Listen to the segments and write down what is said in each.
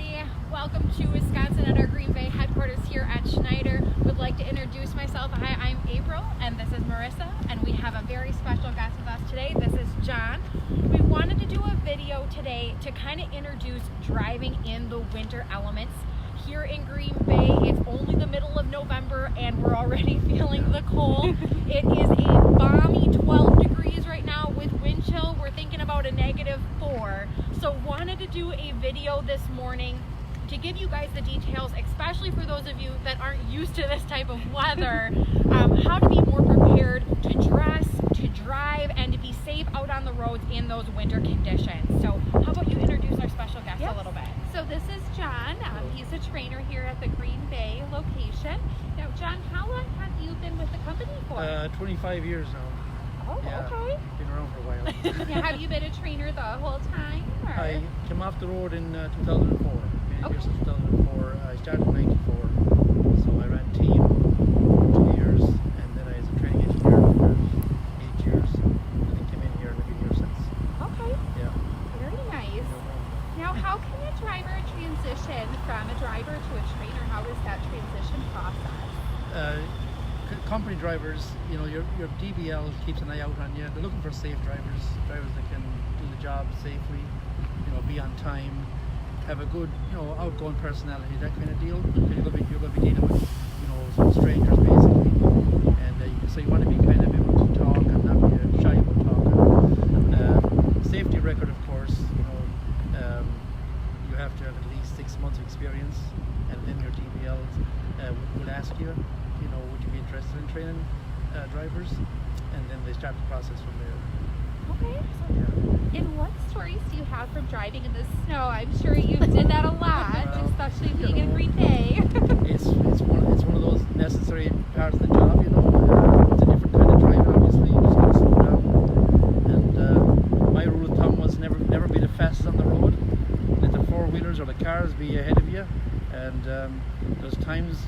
everybody. Welcome to Wisconsin at our Green Bay headquarters here at Schneider. Would like to introduce myself. Hi, I'm April and this is Marissa, and we have a very special guest with us today. This is John. We wanted to do a video today to kind of introduce driving in the winter elements. Here in Green Bay, it's only the middle of November and we're already feeling the cold. It is a balmy 12 degrees right now with wind chill. We're thinking about a -4. So wanted to do a video this morning to give you guys the details, especially for those of you that aren't used to this type of weather, how to be more prepared to dress, to drive, and to be safe out on the roads in those winter conditions. So how about you introduce our special guest a little bit? So this is John. He's a trainer here at the Green Bay location. Now, John, how long have you been with the company for? 25 years now. Oh, Yeah, okay. been around for a while. Now, have you been a trainer the whole time? Or? I came off the road in 2004. Been Okay. here since 2004. I started in 94. So I ran team 2 years, and then I was a training engineer for 8 years. And then came in here and I've been here since. Okay. Yeah. Very nice. Now, how can a driver transition from a driver to a trainer? How is that transition process? Company drivers, you know, your DBL keeps an eye out on you. They're looking for safe drivers that can do the job safely, you know, be on time, have a good, you know, outgoing personality, that kind of deal. You're going to be dealing with, you know, some strangers basically, and so you want to be kind of able to talk and not be shy about talking. Safety record, of course, you know, you have to have at least 6 months of experience, and then your DBLs will ask you, you know, would you be interested in training drivers? And then they start the process from there. Okay. Yeah. And what stories do you have from driving in the snow? I'm sure you did that a lot, Well, especially you being in know, Green Bay. It's one of those necessary parts of the job, you know. It's a different kind of driving, obviously. You just got to slow down. And my rule of thumb was never be the fastest on the road. Let the four-wheelers or the cars be ahead of you. And there's times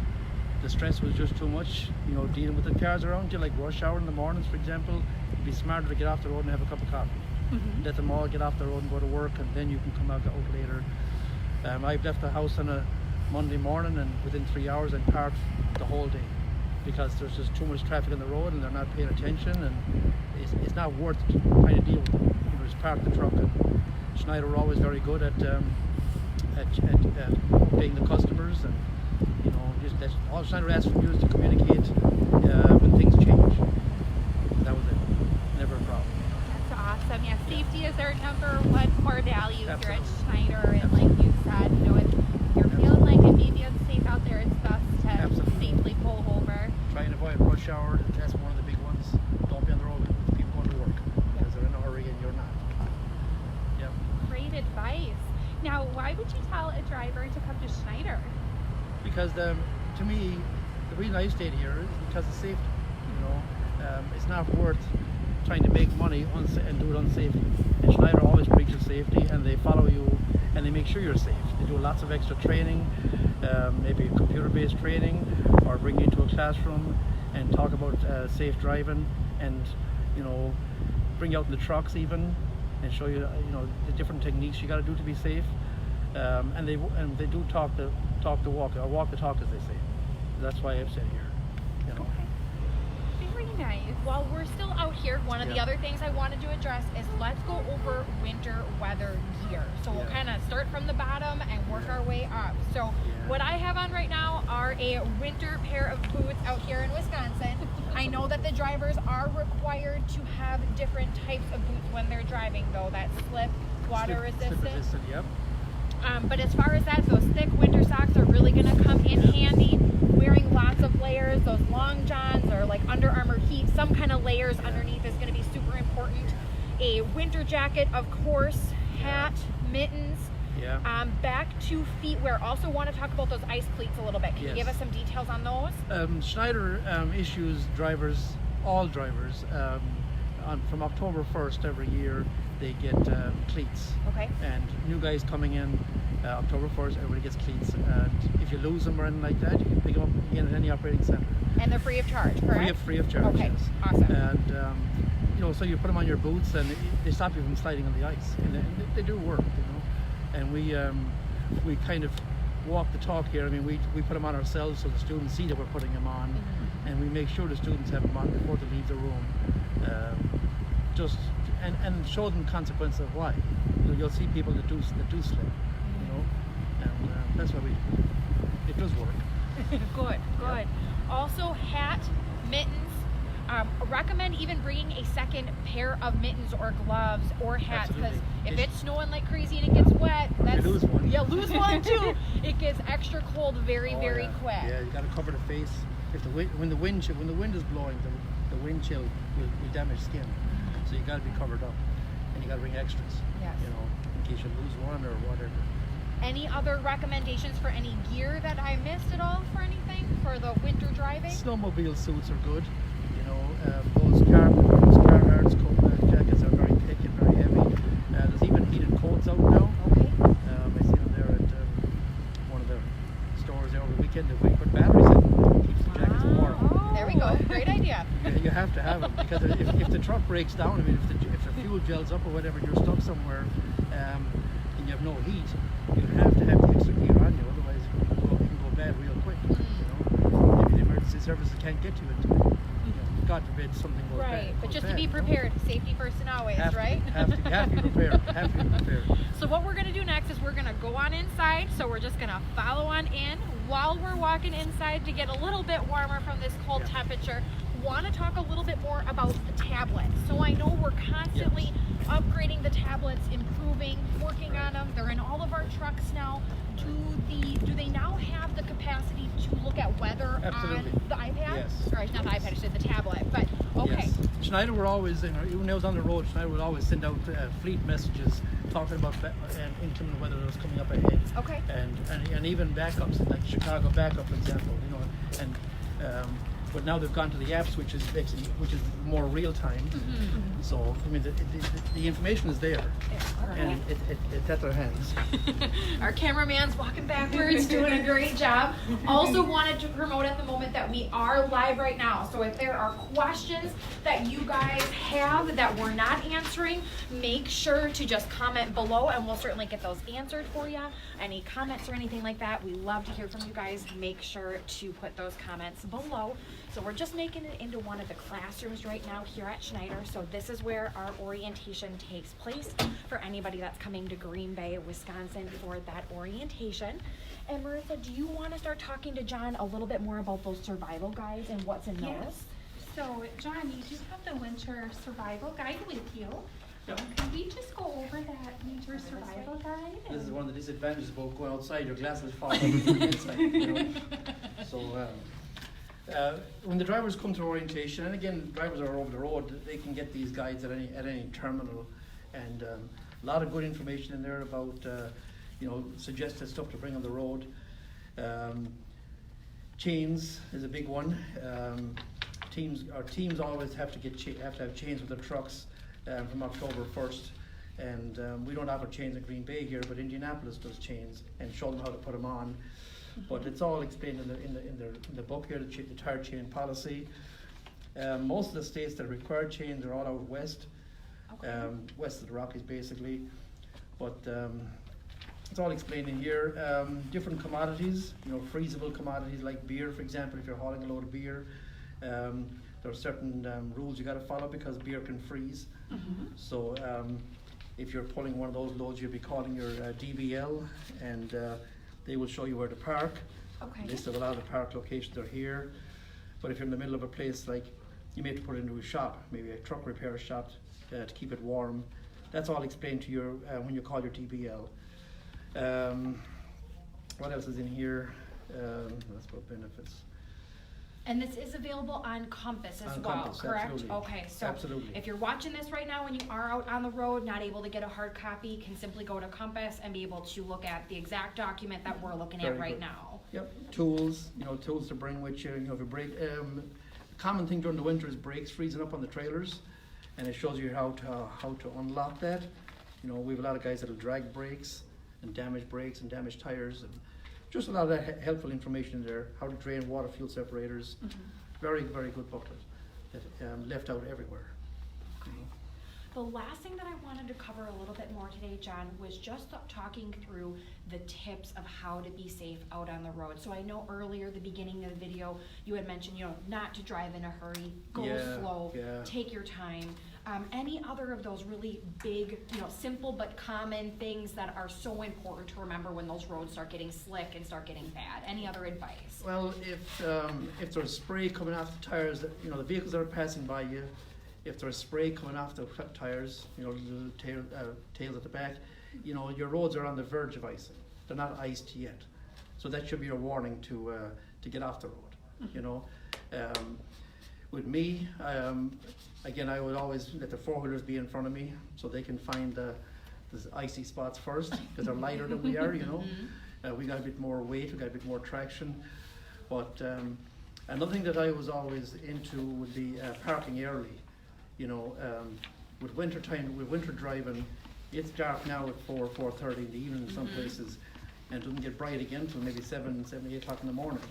the stress was just too much, you know, dealing with the cars around you, like rush hour in the mornings, for example. It'd be smarter to get off the road and have a cup of coffee. Mm-hmm. Let them all get off the road and go to work, and then you can come out later. I've left the house on a Monday morning, and within 3 hours I'm parked the whole day because there's just too much traffic on the road and they're not paying attention, and it's not worth trying to deal with them. You know, just park the truck. And Schneider were always very good at updating the customers, and you know, just that's all Schneider asked from you is to communicate when things change. That was it. Never a problem. That's awesome. Yeah, safety is our #1 core value here at Absolutely. Schneider, and like you said, you know, if you're feeling like it may be unsafe out there, it's best to Absolutely. safely pull over. Try and avoid rush hour. That's one of the big ones. Don't be on the road with people going to work because they're in a hurry and you're not. Yep. Great advice. Now, why would you tell a driver to come to Schneider? Because to me, the reason I stayed here is because of safety. You know, it's not worth trying to make money and do it unsafely. And Schneider always preaches safety, and they follow you and they make sure you're safe. They do lots of extra training, maybe computer-based training, or bring you into a classroom and talk about safe driving, and you know, bring you out in the trucks even and show you, you know, the different techniques you got to do to be safe. And they do talk the walk, or walk the talk, as they say. That's why I've said here. You know. Okay. Very nice. While we're still out here, one of the Yeah. other things I wanted to address is let's go over winter weather gear. So we'll Yeah. kind of start from the bottom and work our way up. So what I have on right now are a winter pair of boots out here in Wisconsin. I know that the drivers are required to have different types of boots when they're driving, though. That slip, water resistant. Slip resistant, yep. But as far as that, those thick winter socks are really going to come in handy. Wearing lots of layers, those long johns or like Under Armour heat, some kind of layers underneath is going to be super important. A winter jacket, of course, hat, mittens, Yeah. back to feet wear. Also want to talk about those ice cleats a little bit. Can you Yes. give us some details on those? Schneider issues drivers, all drivers, from October 1st every year, they get cleats. Okay. And new guys coming in October 1st, everybody gets cleats. And if you lose them or anything like that, you can pick them up again at any operating center. And they're free of charge, correct? Free of charge. Okay, Yes. awesome. And you know, so you put them on your boots, and they stop you from sliding on the ice, and they do work, you know. And we we kind of walk the talk here. I mean, we put them on ourselves so the students see that we're putting them on, and we make sure the students have them on before they leave the room. And show them consequences of why. You'll see people that do slip, you know, and that's why it does work. Good. Yeah. Also, hat, mittens. Recommend even bringing a second pair of mittens or gloves or hats, because if it's snowing like crazy and it gets wet, you lose one. Yeah, lose one too. It gets extra cold very quick. Yeah, you got to cover the face. If when the wind is blowing, the wind chill will damage skin. So you got to be covered up, and you got to bring extras. Yes. You know, in case you lose one or whatever. Any other recommendations for any gear that I missed at all for anything for the winter driving? Snowmobile suits are good. You know, those Carhartt jackets are very thick and very heavy. There's even heated coats out now. Okay. I see them there at one of the stores there over the weekend. If we put batteries in, it keeps the jackets warm. There we go. Great idea. You have to have them, because if the truck breaks down, I mean, if the fuel gels up or whatever, and you're stuck somewhere, and you have no heat, you have to have the extra gear on you. Otherwise, it can go bad real quick. You know, maybe the emergency services can't get you into it. God forbid something goes bad. Right, but just to bad, be prepared, safety first and always, right? Have to be prepared. Have to be prepared. So what we're going to do next is we're going to go on inside. So we're just going to follow on in while we're walking inside to get a little bit warmer from this cold temperature. Want to talk a little bit more about the tablets. So I know we're constantly upgrading the tablets, improving, working on them. They're in all of our trucks now. Do they now have the capacity to look at weather on the iPad? Yes. Sorry, not the iPad, I said the tablet. But okay. Yes. Schneider were always, even when I was on the road, Schneider would always send out fleet messages talking about inclement weather that was coming up ahead. Okay. And even backups, like Chicago backup, for example. You know, and but now they've gone to the apps, which is more real time. So I mean, the information is there, and it's at their hands. Our cameraman's walking backwards, doing a great job. Also wanted to promote at the moment that we are live right now. So if there are questions that you guys have that we're not answering, make sure to just comment below, and we'll certainly get those answered for you. Any comments or anything like that, we love to hear from you guys. Make sure to put those comments below. So we're just making it into one of the classrooms right now here at Schneider. So this is where our orientation takes place for anybody that's coming to Green Bay, Wisconsin for that orientation. And Marissa, do you want to start talking to John a little bit more about those survival guides and what's in those? Yes. So John, you do have the winter survival guide with you. Can we just go over that winter survival guide? This is one of the disadvantages about going outside. Your glasses fall from the inside. You know? So when the drivers come to orientation, and again, drivers are over the road, they can get these guides at any terminal, and a lot of good information in there about suggested stuff to bring on the road. Chains is a big one. Teams always have to have chains with their trucks from October 1st, and we don't offer chains in Green Bay here, but Indianapolis does chains and show them how to put them on. But it's all explained in the book here, the tire chain policy. Most of the states that require chains are all out west, west of the Rockies basically. But it's all explained in here. Different commodities, freezable commodities like beer, for example. If you're hauling a load of beer, there are certain rules you got to follow because beer can freeze. So if you're pulling one of those loads, you'll be calling your DBL, and they will show you where to park. List of a lot of the park locations are here. But if you're in the middle of a place, like you may have to put it into a shop, maybe a truck repair shop to keep it warm. That's all explained to you when you call your DBL. What else is in here? That's about benefits. And this is available on Compass as well, Compass, correct? absolutely. Okay, so Absolutely. if you're watching this right now and you are out on the road, not able to get a hard copy, can simply go to Compass and be able to look at the exact document that we're looking at right now. Yep, tools, tools to bring with you. If you break, the common thing during the winter is brakes freezing up on the trailers, and it shows you how to unlock that. We have a lot of guys that'll drag brakes and damage tires, and just a lot of that helpful information in there. How to drain water fuel separators. Very, very good booklet that left out everywhere. The last thing that I wanted to cover a little bit more today, John, was just talking through the tips of how to be safe out on the road. So I know earlier, the beginning of the video, you had mentioned, not to drive in a hurry, go slow, take your time. Any other of those really big, simple but common things that are so important to remember when those roads start getting slick and start getting bad? Any other advice? Well, if there's spray coming off the tires, the vehicles that are passing by you, if there's spray coming off the tires, the tails at the back, your roads are on the verge of icing. They're not iced yet. So that should be a warning to get off the road, With me, again, I would always let the four-wheelers be in front of me so they can find the icy spots first, because they're lighter than we are, we got a bit more weight, we got a bit more traction. But another thing that I was always into would be parking early. With winter time, with winter driving, it's dark now at 4:30 in the evening in some places, and it doesn't get bright again until maybe 7, 8 o'clock in the morning.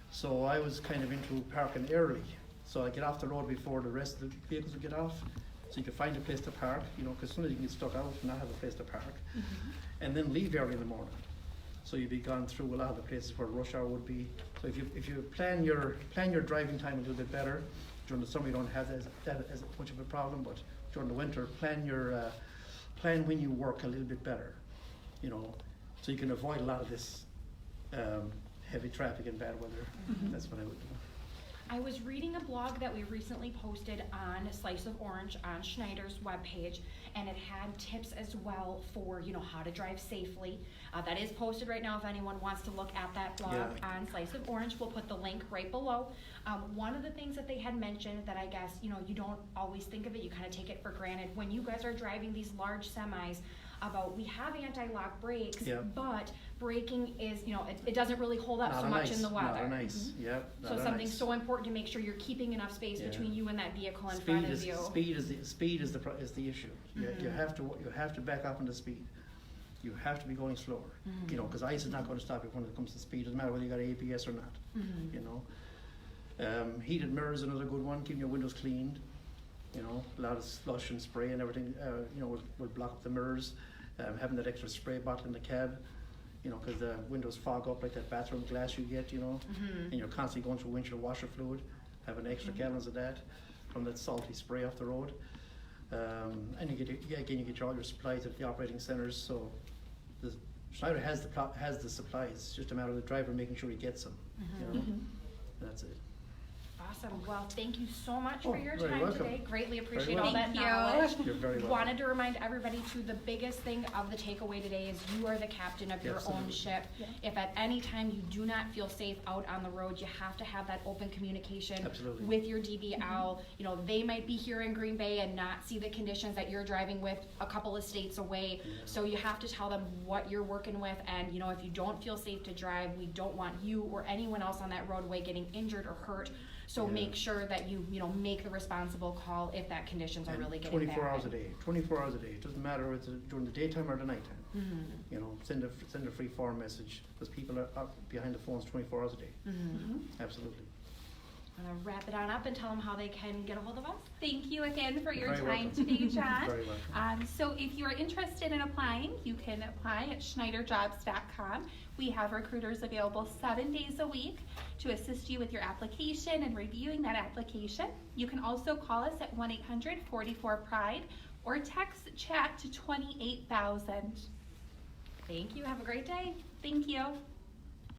So I was kind of into parking early. So I get off the road before the rest of the vehicles would get off, so you can find a place to park, because sometimes you can get stuck out and not have a place to park, and then leave early in the morning. So you'd be gone through a lot of the places where rush hour would be. So if you plan your driving time a little bit better, during the summer you don't have that as much of a problem, but during the winter, plan when you work a little bit better, so you can avoid a lot of this heavy traffic and bad weather. That's what I would do. I was reading a blog that we recently posted on Slice of Orange on Schneider's webpage, and it had tips as well for how to drive safely. That is posted right now if anyone wants to look at that blog on Slice of Orange. We'll put the link right below. One of the things that they had mentioned that I guess you don't always think of it, you kind of take it for granted when you guys are driving these large semis. We have anti-lock brakes, but braking is, it doesn't really hold up so much in the weather. Not nice. So something so important to make sure you're keeping enough space between you and that vehicle in front of you. Speed is the issue. You have to back up into speed. You have to be going slower. Because ice is not going to stop you when it comes to speed. Doesn't matter whether you got ABS or not. Heated mirrors is another good one. Keeping your windows cleaned. A lot of slush and spray and everything. Will block up the mirrors. Having that extra spray bottle in the cab, because the windows fog up like that bathroom glass you get, and you're constantly going through windshield washer fluid. Having extra gallons of that from that salty spray off the road. And you get all your supplies at the operating centers. So Schneider has the supplies. It's just a matter of the driver making sure he gets them. That's it. Awesome. Well, thank you so much for your time welcome. today. Greatly appreciate all that Thank knowledge. You're very welcome. Wanted to remind everybody too, the biggest thing of the takeaway today is you are the captain of your own ship. If at any time you do not feel safe out on the road, you have to have that open communication with your DBL. They might be here in Green Bay and not see the conditions that you're driving with a couple of states away. So you have to tell them what you're working with, and if you don't feel safe to drive, we don't want you or anyone else on that roadway getting injured or hurt. So make sure that you make the responsible call if that conditions are really getting 24 bad. 24 hours a day. It doesn't matter if it's during the daytime or the nighttime. Send a free form message, because people are up behind the phones 24 hours a day. Absolutely. I'm going to wrap it on up and tell them how they can get a hold of us. Thank you again for your Very time welcome. today, John. Very welcome. So if you are interested in applying, you can apply at schneiderjobs.com. We have recruiters available 7 days a week to assist you with your application and reviewing that application. You can also call us at 1-800-44-PRIDE or text chat to 28,000. Thank you. Have a great day. Thank you.